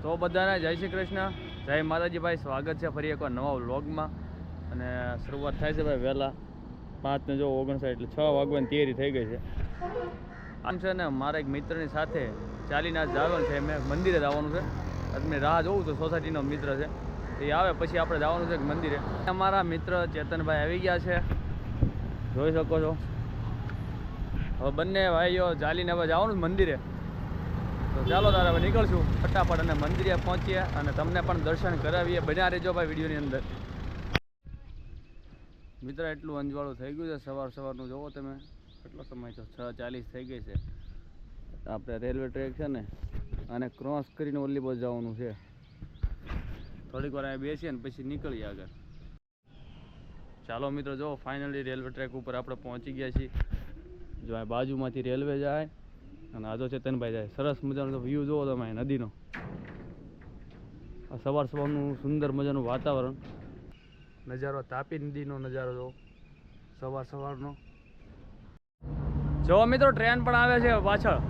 તો બધાને જય શ્રી કૃષ્ણ, જય માતાજી ભાઈ. સ્વાગત છે ફરી એકવાર નવા વ્લોગમાં. અને શરૂઆત થાય છે ભાઈ વહેલા 5:59 એટલે 6 વાગવાની તૈયારી થઈ ગઈ છે. આમ છે ને મારા એક મિત્રની સાથે ચાલીને આજ જવાનું છે. મેં મંદિરે જવાનું છે. મેં રાહ જોઉં છું, સોસાયટીનો મિત્ર છે એ આવે પછી આપણે જવાનું છે મંદિરે. અમારા મિત્ર ચેતનભાઈ આવી ગયા છે, જોઈ શકો છો. હવે બંને ભાઈઓ ચાલીને હવે જવાનું મંદિરે. તો ચાલો તારે હવે નીકળશું ફટાફટ અને મંદિરે પહોંચીએ અને તમને પણ દર્શન કરાવીએ. બન્યા રહેજો ભાઈ વિડીયોની અંદર. મિત્ર એટલું અંજવાળું થઈ ગયું છે સવારનું. જોવો તમે કેટલો સમય છે, 6:40 થઈ ગઈ છે. આપણે રેલવે ટ્રેક છે ને અને ક્રોસ કરીને ઓલી બાજુ જવાનું છે. થોડીક વાર અહીંયા બેસીએ ને પછી નીકળીએ આગળ. ચાલો મિત્રો, જો ફાઇનલી રેલવે ટ્રેક ઉપર આપણે પહોંચી ગયા છીએ. જો આ બાજુમાંથી રેલવે જાય અને આજો ચેતનભાઈ જાય. સરસ મજાનો વ્યૂ જોવો તમે નદીનો. આ સવારનું સુંદર મજાનું વાતાવરણ, નજારો, તાપી નદીનો નજારો જો સવારનો. જો મિત્રો ટ્રેન પણ આવે છે પાછળ.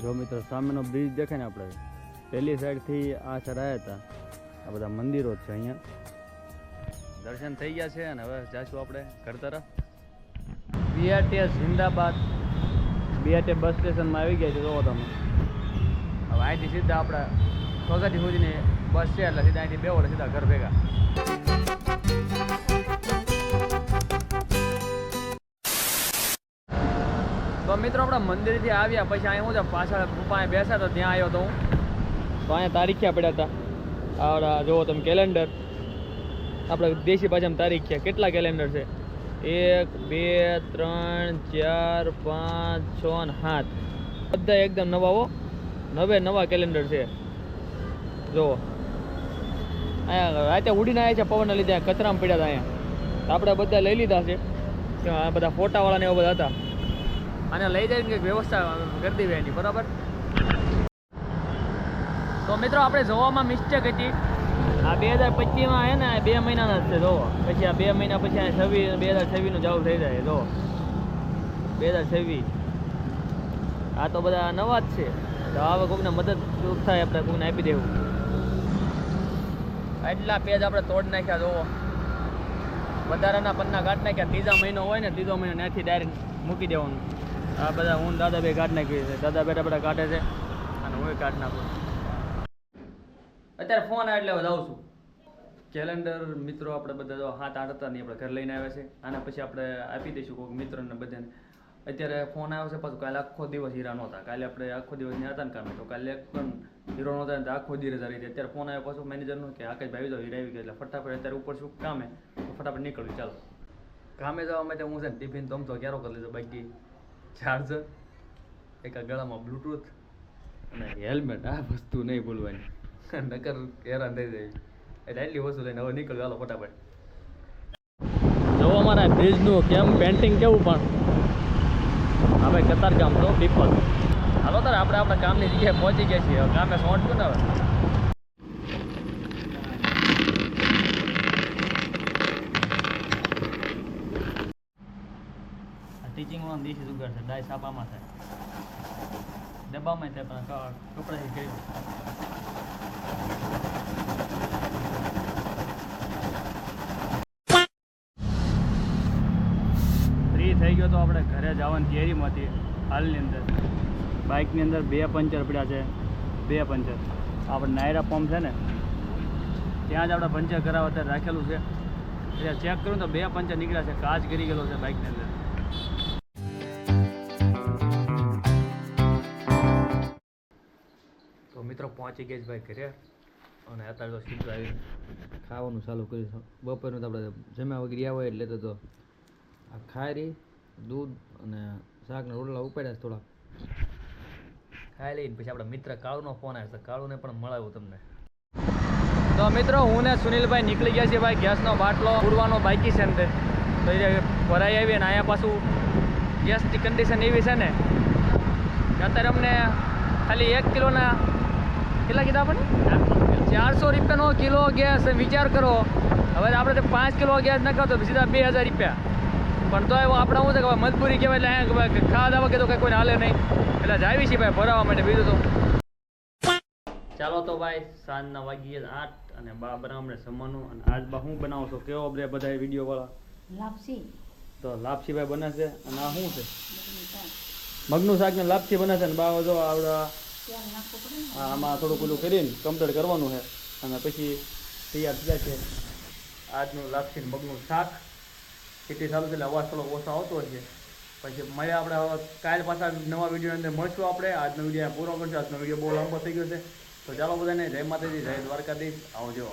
જો મિત્રો સામેનો બ્રિજ દેખાય ને, આપણે પેલી સાઈડથી આ સાઈડ આવ્યા હતા. આ બધા મંદિરો જ છે અહીંયા. દર્શન થઈ ગયા છે અને હવે જઈશું આપણે ઘર તરફ. BRTS જિંદાબાદ. BRTS બસ સ્ટેશનમાં આવી ગયા છે. જોવો તમે. હવે અહીંથી સીધા આપણે સોસાયટી સુધીની બસ છે એટલે સીધા અહીંથી બેવો એટલે સીધા ઘર ભેગા. તો મિત્રો આપણે મંદિરથી આવ્યા પછી અહીંયા હું પાછળ પપ્પાએ બેસ્યા તો ત્યાં આવ્યો તો હું. તો અહીંયા તારીખ્યા પડ્યા હતા. આવડા જુઓ તમે કેલેન્ડર, આપણે દેશી ભાષામાં તારીખ્યા. કેટલા કેલેન્ડર છે? 1 2 3 4 5 6 અને 7. બધા એકદમ નવા કેલેન્ડર છે. જુઓ અહીંયા રાતે ઉડીને આવ્યા છે પવનના લીધે. કચરામાં પડ્યા હતા અહીંયા. આપણે બધા લઈ લીધા છે. આ બધા ફોટાવાળાને એવા બધા હતા. અને લઈ જઈને કંઈક વ્યવસ્થા કરી દેવી એની, બરાબર. તો મિત્રો આપણે જોવામાં મિસ્ટેક હતી. આ 2025માં છે ને 2 મહિનાના જ છે. જોવો પછી આ 2 મહિના પછી આ 2026નું ચાલુ થઈ જાય. જો 2026 આ તો બધા નવા જ છે. તો હવે કોઈને મદદ થાય આપણે કોઈને આપી દેવું. એટલા પેજ આપણે તોડ નાખ્યા. જોવો વધારાના પન્ના કાઢ નાખ્યા. 3જા મહિનો હોય ને, 3જો મહિનો ત્યાંથી ડાયરેક્ટ મૂકી દેવાનું. આ બધા હું દાદા બે કાઢ નાખી છે. દાદા બેટા કાઢે છે અને હું કાઢ નાખું. અત્યારે ફોન આવે એટલે જાઉં છું. કેલેન્ડર મિત્રો આપણે બધા જો 7-8 હતા ને આપણે ઘર લઈને આવ્યા છે. આના પછી આપણે આપી દઈશું કોઈક મિત્રોને બધાને. અત્યારે ફોન આવ્યો છે પાછું. કાલે આખો દિવસ હીરા નહોતા. કાલે આપણે આખો દિવસ ત્યાં હતા ને કામે, તો કાલે એક પણ હીરો નહોતા ને આખો દિવસ રજા રહી હતી. અત્યારે ફોન આવ્યો પાછું મેનેજરનો કે આકાશભાઈ જાઓ હીરા આવી ગયા. એટલે ફટાફટ અત્યારે ઉપર શું કામે તો ફટાફટ નીકળ્યું. ચાલો કામે જવા માટે હું છે ને ટિફિન તમ તો ક્યારો કરી લીધો. બાકી ચાર્જર, એક ગળામાં બ્લૂટૂથ અને હેલ્મેટ. આ વસ્તુ નહીં ભૂલવાની, નકર હેરાન થઈ જાય. એટલે એટલી વસ્તુ લઈને હવે નીકળ્યું. ચાલો ફટાફટ. જો અમારા બ્રિજનું કેમ પેન્ટિંગ કેવું, પણ હવે કતારગામ તો પીપલ. હાલો તારે આપણે આપણા કામની જગ્યાએ પહોંચી ગયા છીએ. કામે સોંટતું ને હવે. ટીચિંગમાં દેશી જુગાડ છે. ડાય સાપામાં થાય, ડબ્બામાં થાય, પણ કપડાથી કર્યું. ફ્રી થઈ ગયો તો આપણે ઘરે જવાની તૈયારીમાંથી. હાલની અંદર બાઇકની અંદર 2 પંચર પડ્યા છે. 2 પંચર આપણે નાયરા પંપ છે ને ત્યાં જ આપણે પંચર કરાવવા અત્યારે રાખેલું છે. એટલે ચેક કરું તો 2 પંચર નીકળ્યા છે. કાચ ગરી ગયેલો છે બાઇકની અંદર. તો મિત્રો પહોંચી ગયા છે ભાઈ ઘરે. અને અત્યારે તો સીધું આવી ખાવાનું ચાલુ કરીશું. બપોરનું તો આપણે જમ્યા વગર ગયા હોય એટલે તો આ ખારી, દૂધ અને શાકના રોટલા ઉપાડ્યા થોડા ખાઈ લઈને પછી આપણા મિત્ર કાળુનો ફોન આવ્યો. કાળુને પણ મળાવ્યું તમને. તો મિત્રો હું ને સુનિલભાઈ નીકળી ગયા છીએ ભાઈ. ગેસનો બાટલો પૂરવાનો બાકી છે અંદર. તો એ ભરાઈ આવી ને અહીંયા પાછું ગેસની કન્ડિશન એવી છે ને કે અત્યારે અમને ખાલી 1 કિલોના કેટલા કીધા આપણે 400 રૂપિયાનો કિલો ગેસ વિચાર કરો હવે આપણે 5 કિલો ગેસ નાખો તો સીધા 2000 રૂપિયા પણ તો આપણે શું છે કે મજબૂરી કહેવાય એટલે અહીંયા ખાવા દાવા કે તો કંઈ કોઈને હાલે નહીં એટલે જાવી છીએ ભાઈ ભરાવા માટે બીજું તો ચાલો તો ભાઈ સાંજના વાગીએ 8 અને બા બનાવવા જમવાનું અને આજ બા શું બનાવો છો કેવો આપણે બધા વિડીયો વાળા લાપસી તો લાપસી ભાઈ બનાવશે અને આ શું છે મગનું શાક ને લાપસી બનાવશે ને બા જો આવડા આમાં થોડું પેલું કરીને કમ્પ્લીટ કરવાનું છે અને પછી તૈયાર થયા છે આજનું લાપસી મગનું શાક ખેતી ચાલુ છે એટલે અવાજ થોડો ઓછો આવતો હશે પછી મળ્યા આપણે હવે કાલ પાછા નવા વિડીયો અંદર મળશું આપણે આજનો વિડીયો પૂરો કરશું આજનો વિડીયો બહુ લાંબો થઈ ગયો છે તો ચાલો બધાને જય માતાજી જય દ્વારકાધીશ આવજો